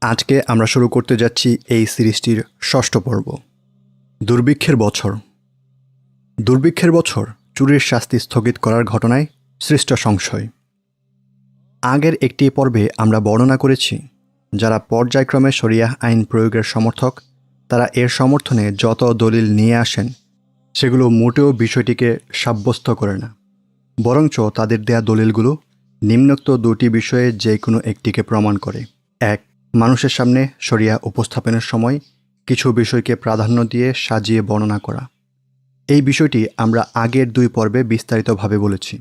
আজকে আমরা শুরু করতে যাচ্ছি এই সিরিজটির ষষ্ঠ পর্ব, দুর্ভিক্ষের বছর। দুর্ভিক্ষের বছর চুরির শাস্তি স্থগিত করার ঘটনায় সৃষ্ট সংশয়। আগের একটি পর্বে আমরা বর্ণনা করেছি যারা পর্যায়ক্রমে শরিয়াহ আইন প্রয়োগের সমর্থক তারা এর সমর্থনে যত দলিল নিয়ে আসেন সেগুলো মোটেও বিষয়টিকে সাব্যস্ত করে না, বরঞ্চ তাদের দেয়া দলিলগুলো নিম্নোক্ত দুটি বিষয়ে যে কোনো একটিকে প্রমাণ করে। এক, মানুষের সামনে শরিয়া উপস্থাপনের সময় কিছু বিষয়কে প্রাধান্য দিয়ে সাজিয়ে বর্ণনা করা। এই বিষয়টি আমরা আগের দুই পর্বে বিস্তারিতভাবে বলেছি।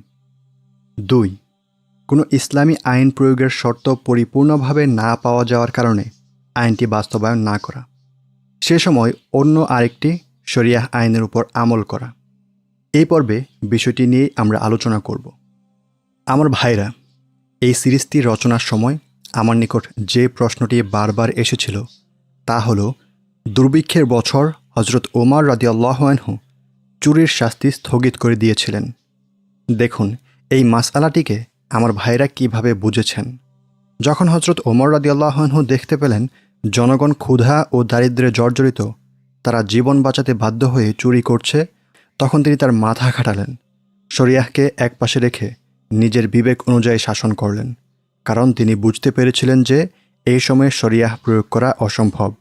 দুই, কোনো ইসলামী আইন প্রয়োগের শর্ত পরিপূর্ণভাবে না পাওয়া যাওয়ার কারণে আইনটি বাস্তবায়ন না করা, সে সময় অন্য আরেকটি শরিয়াহ আইনের উপর আমল করা। এই পর্বে বিষয়টি নিয়েই আমরা আলোচনা করব। আমার ভাইরা, এই সিরিজটি রচনার সময় আমার নিকট যে প্রশ্নটি বারবার এসেছিল তা হল, দুর্ভিক্ষের বছর হজরত ওমর রাদিয়াল্লাহু আনহু চুরির শাস্তি স্থগিত করে দিয়েছিলেন। দেখুন এই মাসআলাটিকে আমার ভাইরা কিভাবে বুঝেছেন। যখন হজরত ওমর রাদিয়াল্লাহু আনহু দেখতে পেলেন জনগণ ক্ষুধা ও দারিদ্র্যে জর্জরিত, তারা জীবন বাঁচাতে বাধ্য হয়ে চুরি করছে, তখন তিনি তার মাথা খাটালেন, শরিয়াহকে একপাশে রেখে নিজের বিবেক অনুযায়ী শাসন করলেন, কারণ তিনি বুঝতে পেরেছিলেন যে এই সময়ে শরিয়াহ প্রয়োগ করা অসম্ভব।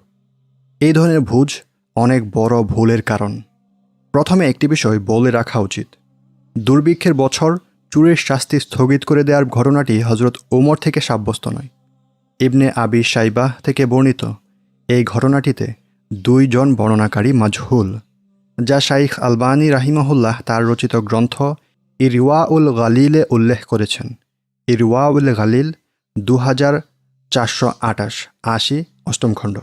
এই ধরনের ভুল অনেক বড় ভুলের কারণ। প্রথমে একটি বিষয় বলে রাখা উচিত, দুর্ভিক্ষের বছর চুরির শাস্তি স্থগিত করে দেওয়ার ঘটনাটি হজরত ওমর থেকে সাব্যস্ত নয়। ইবনে আবি শাইবাহ থেকে বর্ণিত এই ঘটনাটিতে দুইজন বর্ণনাকারী মাজহুল, যা শাইখ আলবানী রাহিমাহুল্লাহ তার রচিত গ্রন্থ ইরওয়াউল গালিলে উল্লেখ করেছেন। ইরওয়াউল গালিল 2428 অষ্টম খণ্ড।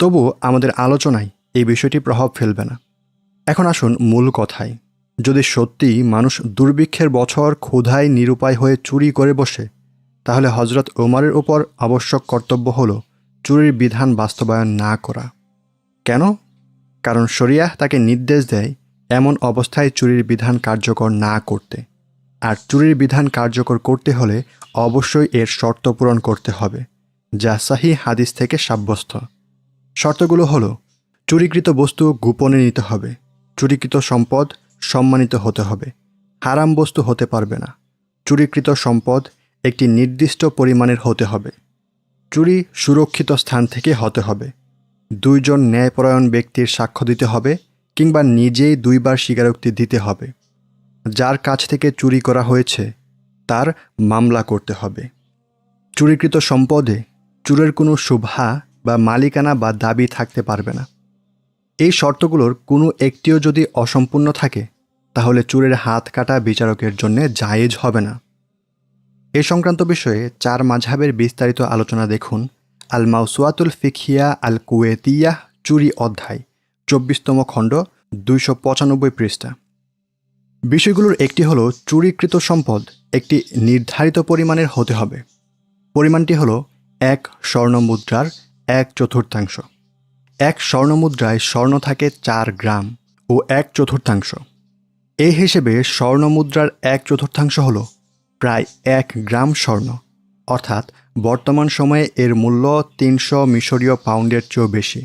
তবু আমাদের আলোচনায় এই বিষয়টি প্রভাব ফেলবে না। এখন আসুন মূল কথায়। যদি সত্যিই মানুষ দুর্ভিক্ষের বছর ক্ষুধায় নিরুপায় হয়ে চুরি করে বসে, তাহলে হজরত ওমরের উপর আবশ্যক কর্তব্য হল চুরির বিধান বাস্তবায়ন না করা। কেন? কারণ শরিয়াহ তাকে নির্দেশ দেয় এমন অবস্থায় চুরির বিধান কার্যকর না করতে, আর চুরির বিধান কার্যকর করতে হলে অবশ্যই এর শর্ত পূরণ করতে হবে, যা সহিহ হাদিস থেকে সাব্যস্ত। শর্তগুলো হলো, চুরিকৃত বস্তু গোপনে নিতে হবে, চুরিকৃত সম্পদ সম্মানিত হতে হবে, হারাম বস্তু হতে পারবে না, চুরিকৃত সম্পদ একটি নির্দিষ্ট পরিমাণের হতে হবে, চুরি সুরক্ষিত স্থান থেকে হতে হবে, দুইজন ন্যায়পরায়ণ ব্যক্তির সাক্ষ্য দিতে হবে কিংবা নিজেই দুইবার স্বীকারোক্তি দিতে হবে, যার কাছ থেকে চুরি করা হয়েছে তার মামলা করতে হবে, চুরিকৃত সম্পদে চুরের কোনো শুভা বা মালিকানা বা দাবি থাকতে পারবে না। এই শর্তগুলোর কোনো একটিও যদি অসম্পূর্ণ থাকে তাহলে চুরের হাত কাটা বিচারকের জন্য জায়েজ হবে না। এই সংক্রান্ত বিষয়ে 4 মাযহাবের বিস্তারিত আলোচনা দেখুন আল মাওসুআতুল ফিকহিয়া আল কুয়েতিয়াহ চুরি অধ্যায় 24তম খণ্ড 295 পৃষ্ঠা। বিষয়গুলোর একটি হলো, চুরিকৃত সম্পদ একটি নির্ধারিত পরিমাণের হতে হবে। পরিমাণটি হলো 1 স্বর্ণমুদ্রার 1/4। 1 স্বর্ণমুদ্রায় স্বর্ণ থাকে 4 গ্রাম ও 1/4। এই হিসেবে স্বর্ণমুদ্রার 1/4 হলো প্রায় 1 গ্রাম স্বর্ণ, অর্থাৎ বর্তমান সময়ে এর মূল্য 300 মিশরীয় পাউন্ডের চেয়েও বেশি,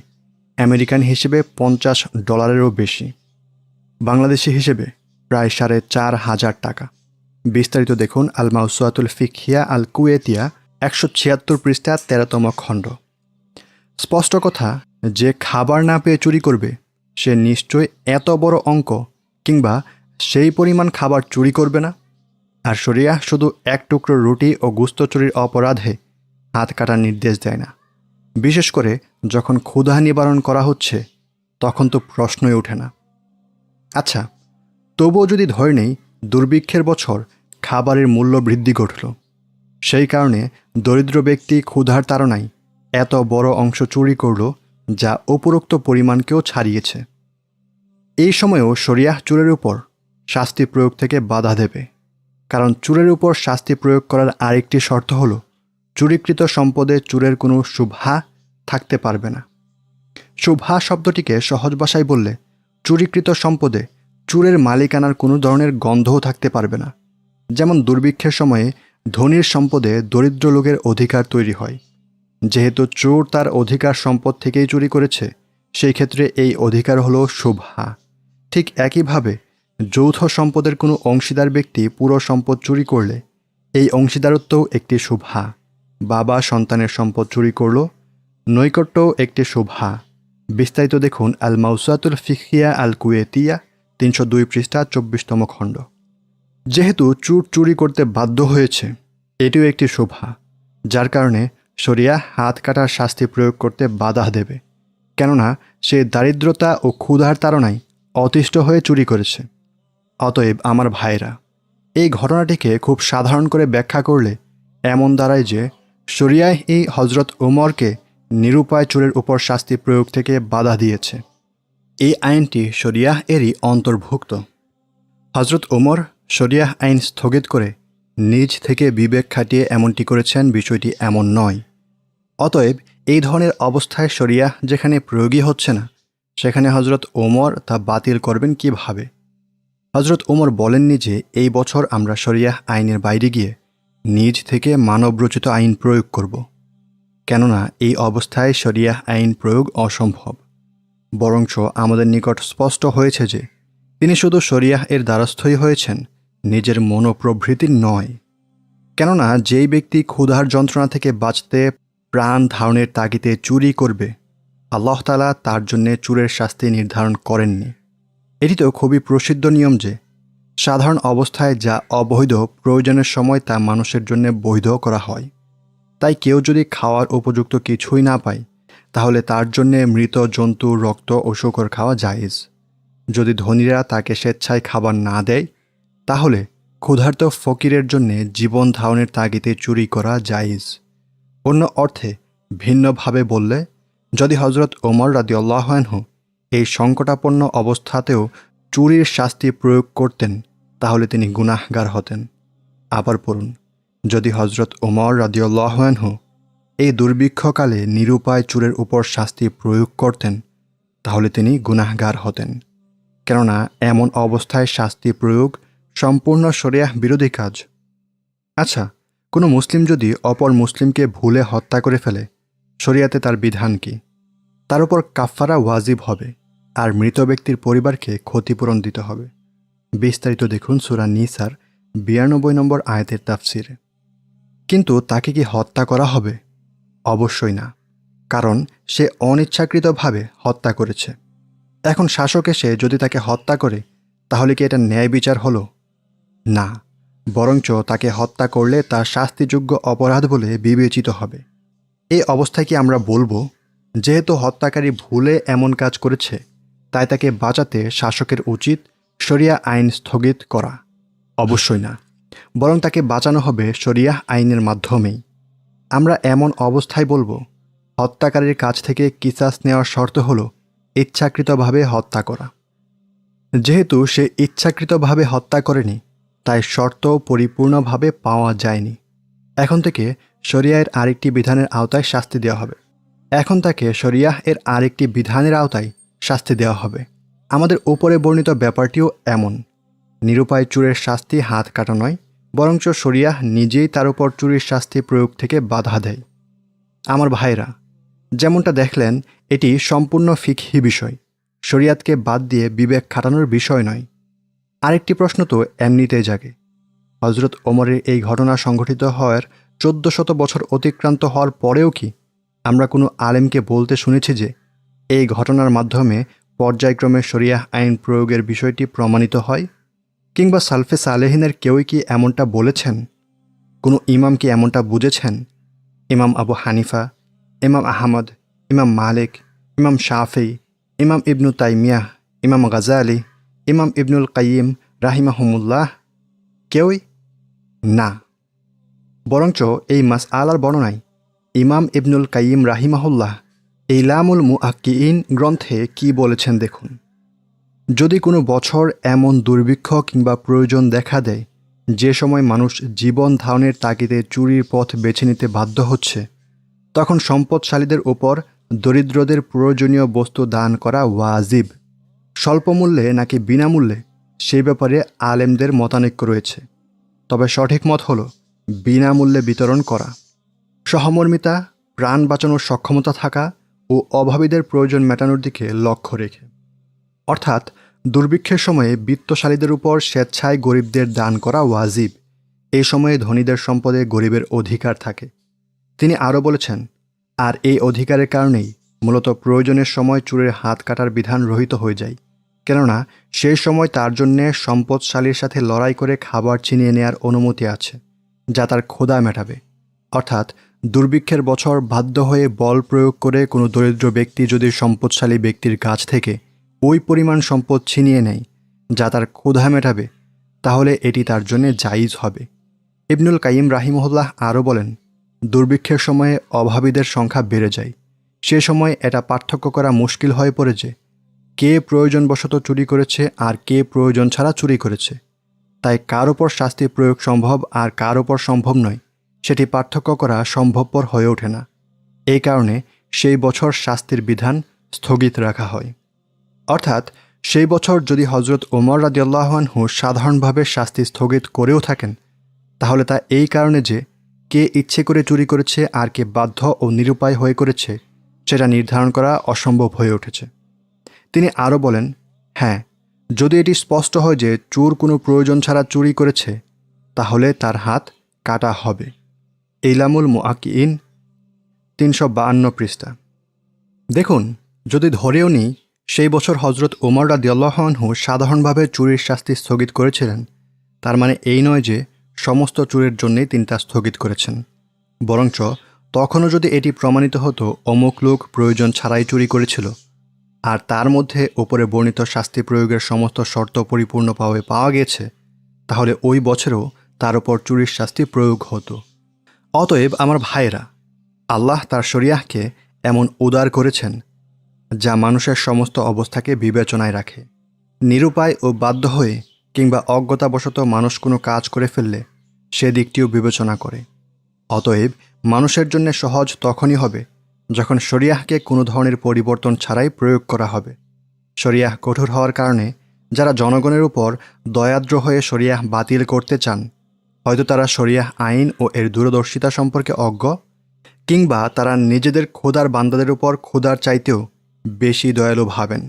আমেরিকান হিসেবে $50-এরও বেশি, বাংলাদেশি হিসেবে প্রায় 4,500 টাকা। বিস্তারিত দেখুন আল মাওসুআতুল ফিকহিয়া আল কুয়েতিয়া 176 পৃষ্ঠা 13তম খণ্ড। স্পষ্ট কথা, যে খাবার না পেয়ে চুরি করবে সে নিশ্চয় এত বড় অঙ্ক কিংবা সেই পরিমাণ খাবার চুরি করবে না। আর শরিয়াহ শুধু 1 টুকরো রুটি ও গোশত চুরির অপরাধে হাত কাটার নির্দেশ দেয় না। বিশেষ করে যখন ক্ষুধা নিবারণ করা হচ্ছে, তখন তো প্রশ্নই ওঠে না। আচ্ছা, তবুও যদি ধরে নেই দুর্ভিক্ষের বছর খাবারের মূল্য বৃদ্ধি ঘটল, সেই কারণে দরিদ্র ব্যক্তি ক্ষুধার তাড়নায় এত বড় অংশ চুরি করল যা উপরোক্ত পরিমাণকেও ছাড়িয়েছে। এই সময়েও শরিয়াহ চুরের উপর শাস্তি প্রয়োগ থেকে বাধা দেবে, কারণ চুরের উপর শাস্তি প্রয়োগ করার আরেকটি শর্ত হল, চুরিকৃত সম্পদে চুরের কোনো শুভা থাকতে পারবে না। শুভা শব্দটিকে সহজ ভাষায় বললে, চুরিকৃত সম্পদে চুরের মালিকানার কোনো ধরনের গন্ধও থাকতে পারবে না। যেমন দুর্ভিক্ষের সময়ে ধনীর সম্পদে দরিদ্র লোকের অধিকার তৈরি হয়, যেহেতু চোর তার অধিকার সম্পদ থেকেই চুরি করেছে, সেই ক্ষেত্রে এই অধিকার হলো শুভহা। ঠিক একইভাবে যৌথ সম্পদের কোনো অংশীদার ব্যক্তি পুরো সম্পদ চুরি করলে এই অংশীদারত্বও একটি শুভহা। বাবা সন্তানের সম্পদ চুরি করল, নৈকট্যও একটি শুভহা। বিস্তারিত দেখুন আল মাউসুআতুল ফিকহিয়া আল কুয়েতিয়া 302 পৃষ্ঠা 24তম খণ্ড। যেহেতু চোর চুরি করতে বাধ্য হয়েছে, এটিও একটি শুভহা, যার কারণে শরিয়া হাত কাটার শাস্তি প্রয়োগ করতে বাধা দেবে, কেননা সে দারিদ্রতা ও ক্ষুধার তাড়নায় অতিষ্ঠ হয়ে চুরি করেছে। অতএব আমার ভাইরা, এই ঘটনাটিকে খুব সাধারণ করে ব্যাখ্যা করলে এমন দাঁড়ায় যে শরিয়াহ এই হজরত ওমরকে নিরুপায় চোরের উপর শাস্তি প্রয়োগ থেকে বাধা দিয়েছে। এই আইনটি শরিয়াহ এরই অন্তর্ভুক্ত। হজরত ওমর শরিয়াহ আইন স্থগিত করে নিজ থেকে বিবেক খাটিয়ে এমনটি করেছেন, বিষয়টি এমন নয়। অতএব এই ধরনের অবস্থায় শরিয়াহ যেখানে প্রয়োগী হচ্ছে না, সেখানে হজরত ওমর তা বাতিল করবেন কিভাবে? হজরত ওমর বলেননি যে এই বছর আমরা শরিয়াহ আইনের বাইরে গিয়ে নিজ থেকে মানবরচিত আইন প্রয়োগ করব, কেননা এই অবস্থায় শরিয়াহ আইন প্রয়োগ অসম্ভব। বরঞ্চ আমাদের নিকট স্পষ্ট হয়েছে যে তিনি শুধু শরিয়াহ এর দ্বারস্থই হয়েছেন, নিজের মনোপ্রবৃত্তির নয়। কেননা যেই ব্যক্তি ক্ষুধার যন্ত্রণা থেকে বাঁচতে প্রাণ ধারণের তাগিদে চুরি করবে, আল্লাহ তাআলা তার জন্যে চোরের শাস্তি নির্ধারণ করেননি। এটি তো খুবই প্রসিদ্ধ নিয়ম যে সাধারণ অবস্থায় যা অবৈধ, প্রয়োজনের সময় তা মানুষের জন্য বৈধ করা হয়। তাই কেউ যদি খাওয়ার উপযুক্ত কিছুই না পায়, তাহলে তার জন্যে মৃত জন্তু রক্ত ও শূকর খাওয়া জায়েজ। যদি ধনীরা তাকে স্বেচ্ছায় খাবার না দেয়, তাহলে ক্ষুধার্ত ফকিরের জন্যে জীবন ধারণের তাগিদে চুরি করা জায়েজ। অন্য অর্থে ভিন্নভাবে বললে, যদি হজরত ওমর রাদিয়াল্লাহু আনহু এই সংকটাপন্ন অবস্থাতেও চুরির শাস্তি প্রয়োগ করতেন, তাহলে তিনি গুনাহগার হতেন। আবার পড়ুন, যদি হজরত ওমর রাদিয়াল্লাহু আনহু এই দুর্ভিক্ষকালে নিরুপায় চোরের উপর শাস্তি প্রয়োগ করতেন, তাহলে তিনি গুনাহগার হতেন, কেননা এমন অবস্থায় শাস্তি প্রয়োগ সম্পূর্ণ শরিয়াহ বিরোধী কাজ। আচ্ছা, কোনো মুসলিম যদি অপর মুসলিমকে ভুলে হত্যা করে ফেলে, শরিয়াতে তার বিধান কি? তার উপর কাফফারা ওয়াজিব হবে, আর মৃত ব্যক্তির পরিবারকে ক্ষতিপূরণ দিতে হবে। বিস্তারিত দেখুন সূরা নিসার 92 নম্বর আয়াতের তাফসিরে। কিন্তু তাকে কি হত্যা করা হবে? অবশ্যই না, কারণ সে অনিচ্ছাকৃতভাবে হত্যা করেছে। এখন শাসক এসে যদি তাকে হত্যা করে, তাহলে কি এটা ন্যায় বিচার হলো? না, বরঞ্চ তাকে হত্যা করলে তা শাস্তিযোগ্য অপরাধ বলে বিবেচিত হবে। এই অবস্থায় কি আমরা বলবো, যেহেতু হত্যাকারী ভুলে এমন কাজ করেছে, তাই তাকে বাঁচাতে শাসকের উচিত শরিয়া আইন স্থগিত করা? অবশ্যই না, বরং তাকে বাঁচানো হবে শরিয়াহ আইনের মাধ্যমেই। আমরা এমন অবস্থায় বলবো, হত্যাকারীর কাছ থেকে কিসাস নেওয়ার শর্ত হলো ইচ্ছাকৃতভাবে হত্যা করা। যেহেতু সে ইচ্ছাকৃতভাবে হত্যা করেনি, তাই শর্ত পরিপূর্ণভাবে পাওয়া যায়নি। এখন থেকে শরিয়াহের আরেকটি বিধানের আওতায় শাস্তি দেওয়া হবে। আমাদের উপরে বর্ণিত ব্যাপারটিও এমন। নিরুপায় চোরের শাস্তি হাত কাটা নয়, বরঞ্চ শরিয়াহ নিজেই তার উপর চুরির শাস্তি প্রয়োগ থেকে বাধা দেয়। আমার ভাইরা, যেমনটা দেখলেন, এটি সম্পূর্ণ ফিকহি বিষয়, শরিয়াতকে বাদ দিয়ে বিবেক খাটানোর বিষয় নয়। আরেকটি প্রশ্ন তো এমনিতেই জাগে, হজরত ওমরের এই ঘটনা সংঘটিত হওয়ার 1400 বছর অতিক্রান্ত হওয়ার পরেও কি আমরা কোনো আলেমকে বলতে শুনেছি যে এই ঘটনার মাধ্যমে পর্যায়ক্রমে শরিয়াহ আইন প্রয়োগের বিষয়টি প্রমাণিত হয়? কিংবা সালফে সালেহিনের কেউই কি এমনটা বলেছেন? কোনো ইমাম কি এমনটা বুঝেছেন? ইমাম আবু হানিফা, ইমাম আহমদ, ইমাম মালিক, ইমাম শাফি, ইমাম ইবনু তাইমিয়াহ, ইমাম গাজালি, ইমাম ইবনুল কাইয়িম রাহিমাহুমুল্লাহ? কেউই না। বরঞ্চ এই মাসআলার বর্ণনায় ইমাম ইবনুল কাইয়িম রাহিমাহুল্লাহ ইলামুল মুআক্কিঈন গ্রন্থে কি বলেছেন দেখুন। যদি কোনো বছর এমন দুর্ভিক্ষ কিংবা প্রয়োজন দেখা দেয়, যে সময় মানুষ জীবন ধারণের তাগিদে চুরির পথ বেছে নিতে বাধ্য হচ্ছে, তখন সম্পদশালীদের উপর দরিদ্রদের প্রয়োজনীয় বস্তু দান করা ওয়াজিব। স্বল্পমূল্যে নাকি বিনামূল্যে, সেই ব্যাপারে আলেমদের মতানৈক্য রয়েছে। তবে সঠিক মত হল বিনামূল্যে বিতরণ করা। সহমর্মিতা প্রাণ বাঁচানোর সক্ষমতা থাকা ও অভাবীদের প্রয়োজন মেটানোর দিকে লক্ষ্য রেখে। অর্থাৎ দুর্ভিক্ষের সময়ে বিত্তশালীদের উপর স্বেচ্ছায় গরিবদের দান করা ওয়াজিব। এই সময়ে ধনীদের সম্পদে গরিবের অধিকার থাকে। তিনি আরও বলেছেন, আর এই অধিকারের কারণেই মূলত প্রয়োজনের সময় চোরের হাত কাটার বিধান রহিত হয়ে যায়, কেননা সেই সময় তার জন্যে সম্পদশালীর সাথে লড়াই করে খাবার ছিনিয়ে নেয়ার অনুমতি আছে, যা তার ক্ষুধা মেটাবে। অর্থাৎ দুর্ভিক্ষের বছর বাধ্য হয়ে বল প্রয়োগ করে কোনো দরিদ্র ব্যক্তি যদি সম্পদশালী ব্যক্তির কাছ থেকে ওই পরিমাণ সম্পদ ছিনিয়ে নেয় যা তার ক্ষুধা মেটাবে, তাহলে এটি তার জন্যে জায়েজ হবে। ইবনুল কাইয়িম রাহিমাহুল্লাহ আরও বলেন, দুর্ভিক্ষের সময়ে অভাবীদের সংখ্যা বেড়ে যায়। সে সময় এটা পার্থক্য করা মুশকিল হয়ে পড়ে যে কে প্রয়োজনবশত চুরি করেছে আর কে প্রয়োজন ছাড়া চুরি করেছে। তাই কার ওপর শাস্তি প্রয়োগ সম্ভব আর কার ওপর সম্ভব নয়, সেটি পার্থক্য করা সম্ভবপর হয়ে ওঠে না। এই কারণে সেই বছর শাস্তির বিধান স্থগিত রাখা হয়। অর্থাৎ সেই বছর যদি হজরত ওমর রাদিয়াল্লাহু আনহু সাধারণভাবে শাস্তি স্থগিত করেও থাকেন, তাহলে তা এই কারণে যে কে ইচ্ছে করে চুরি করেছে আর কে বাধ্য ও নিরুপায় হয়ে করেছে সেটা নির্ধারণ করা অসম্ভব হয়ে উঠেছে। তিনি আরও বলেন, হ্যাঁ, যদি এটি স্পষ্ট হয় যে চোর কোনো প্রয়োজন ছাড়া চুরি করেছে, তাহলে তার হাত কাটা হবে। ইলামুল মুআক্কিইন 352 পৃষ্ঠা। দেখুন, যদি ধরেও নিই সেই বছর হজরত ওমর রাদিয়াল্লাহু আনহু সাধারণভাবে চুরির শাস্তি স্থগিত করেছিলেন, তার মানে এই নয় যে সমস্ত চুরের জন্যেই তিনি তা স্থগিত করেছেন। বরঞ্চ তখনও যদি এটি প্রমাণিত হতো অমুক লোক প্রয়োজন ছাড়াই চুরি করেছিল আর তার মধ্যে ওপরে বর্ণিত শাস্তি প্রয়োগের সমস্ত শর্ত পরিপূর্ণভাবে পাওয়া গেছে, তাহলে ওই বছরও তার ওপর চুরির শাস্তি প্রয়োগ হতো। অতএব আমার ভাইয়েরা, আল্লাহ তার শরিয়াহকে এমন উদার করেছেন যা মানুষের সমস্ত অবস্থাকে বিবেচনায় রাখে। নিরুপায় ও বাধ্য হয়ে কিংবা অজ্ঞতাবশত মানুষ কোনো কাজ করে ফেললে সে দিকটিও বিবেচনা করে। অতএব মানুষের জন্য সহজ তখনই হবে যখন শরিয়াহকে কোনো ধরনের পরিবর্তন ছাড়াই প্রয়োগ করা হবে। শরিয়াহ কঠোর হওয়ার কারণে যারা জনগণের উপর দয়াদ্র হয়ে শরিয়াহ বাতিল করতে চান, হয়তো তারা শরিয়াহ আইন ও এর দূরদর্শিতা সম্পর্কে অজ্ঞ, কিংবা তারা নিজেদের খোদার বান্দাদের উপর খোদার চাইতেও বেশি দয়ালু ভাবেন।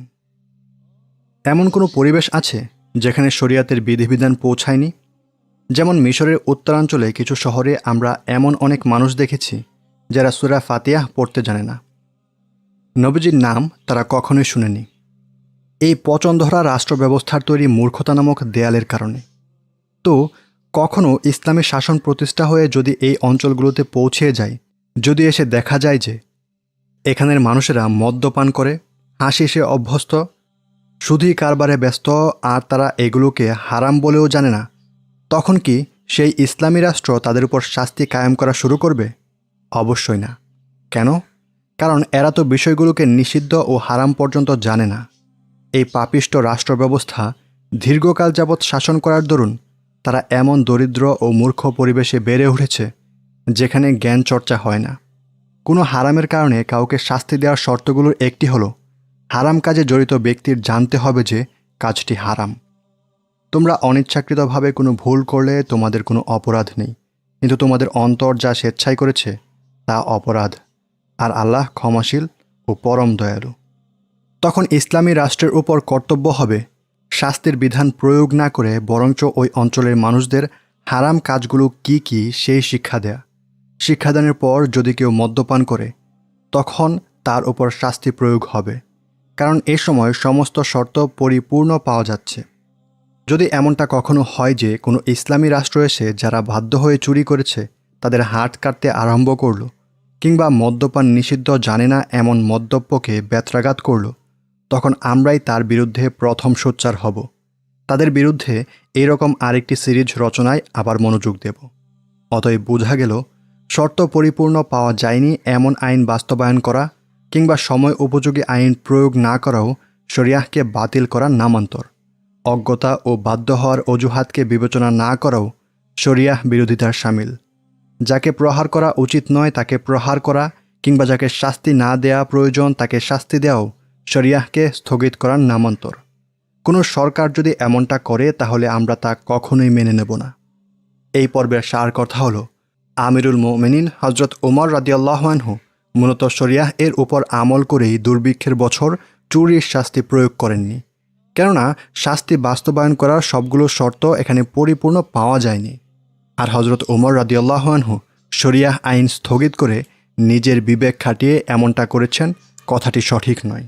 এমন কোনো পরিবেশ আছে যেখানে শরিয়াতের বিধিবিধান পৌঁছায়নি? যেমন মিশরের উত্তরাঞ্চলে কিছু শহরে আমরা এমন অনেক মানুষ দেখেছি যারা সূরা ফাতিহা পড়তে জানে না। নবীজির নাম তারা কখনোই শুনেনি। এই পচনধরা রাষ্ট্র ব্যবস্থার তৈরি মূর্খতা নামক দেয়ালের কারণে। তো কখনও ইসলামী শাসন প্রতিষ্ঠা হয়ে যদি এই অঞ্চলগুলোতে পৌঁছে যায়, যদি এসে দেখা যায় যে এখানের মানুষেরা মদ্যপান করে, হাসিসে অভ্যস্ত, শুধুই কারবারে ব্যস্ত আর তারা এগুলোকে হারাম বলেও জানে না, তখন কি সেই ইসলামী রাষ্ট্র তাদের উপর শাস্তি কায়েম করা শুরু করবে? অবশ্যই না। কেন? কারণ এরা তো বিষয়গুলোকে নিষিদ্ধ ও হারাম পর্যন্ত জানে না। এই পাপিষ্ট রাষ্ট্র ব্যবস্থা দীর্ঘকাল যাবৎ শাসন করার দরুন তারা এমন দরিদ্র ও মূর্খ পরিবেশে বেড়ে উঠেছে যেখানে জ্ঞান চর্চা হয় না। কোনো হারামের কারণে কাউকে শাস্তি দেওয়ার শর্তগুলোর একটি হলো হারাম কাজে জড়িত ব্যক্তির জানতে হবে যে কাজটি হারাম। তোমরা অনিচ্ছাকৃতভাবে কোনো ভুল করলে তোমাদের কোনো অপরাধ নেই, কিন্তু তোমাদের অন্তর যা স্বেচ্ছায় করেছে তা অপরাধ, আর আল্লাহ ক্ষমাশীল ও পরম দয়ালু। তখন ইসলামী রাষ্ট্রের উপর কর্তব্য হবে শাস্তির বিধান প্রয়োগ না করে বরঞ্চ ওই অঞ্চলের মানুষদের হারাম কাজগুলো কি কি সেই শিক্ষা দেয়া। শিক্ষাদানের পর যদি কেউ মদ্যপান করে, তখন তার উপর শাস্তি প্রয়োগ হবে, কারণ এ সময় সমস্ত শর্ত পরিপূর্ণ পাওয়া যাচ্ছে। যদি এমনটা কখনো হয় যে কোনো ইসলামী রাষ্ট্র এসে যারা বাধ্য হয়ে চুরি করেছে তাদের হাত কাটতে আরম্ভ করল, কিংবা মদ্যপান নিষিদ্ধ জানে না এমন মদ্যপকে ব্যত্রাঘাত করল, তখন আমরাই তার বিরুদ্ধে প্রথম সোচ্চার হব। তাদের বিরুদ্ধে এরকম আরেকটি সিরিজ রচনায় আবার মনোযোগ দেব। অতএব বোঝা গেল, শর্ত পরিপূর্ণ পাওয়া যায়নি এমন আইন বাস্তবায়ন করা কিংবা সময় উপযোগী আইন প্রয়োগ না করাও শরিয়াহকে বাতিল করার নামান্তর। অজ্ঞতা ও বাধ্য হওয়ার অজুহাতকে বিবেচনা না করাও শরিয়াহ বিরোধিতার শামিল। যাকে প্রহার করা উচিত নয় তাকে প্রহার করা, কিংবা যাকে শাস্তি না দেয়া প্রয়োজন তাকে শাস্তি দেওয়াও শরিয়াহকে স্থগিত করার নামান্তর। কোনো সরকার যদি এমনটা করে তাহলে আমরা তা কখনোই মেনে নেব না। এই পর্বের সার কথা হলো, আমিরুল মুমিনিন হজরত ওমর রাদিয়াল্লাহু আনহু মূলত শরিয়াহ এর উপর আমল করেই দুর্ভিক্ষের বছর চুরির শাস্তি প্রয়োগ করেননি, কেননা শাস্তি বাস্তবায়ন করার সবগুলো শর্ত এখানে পরিপূর্ণ পাওয়া যায়নি। আর হজরত ওমর রাদিয়াল্লাহু আনহু শরিয়াহ আইন স্থগিত করে নিজের বিবেক খাটিয়ে এমনটা করেছেন, কথাটি সঠিক নয়।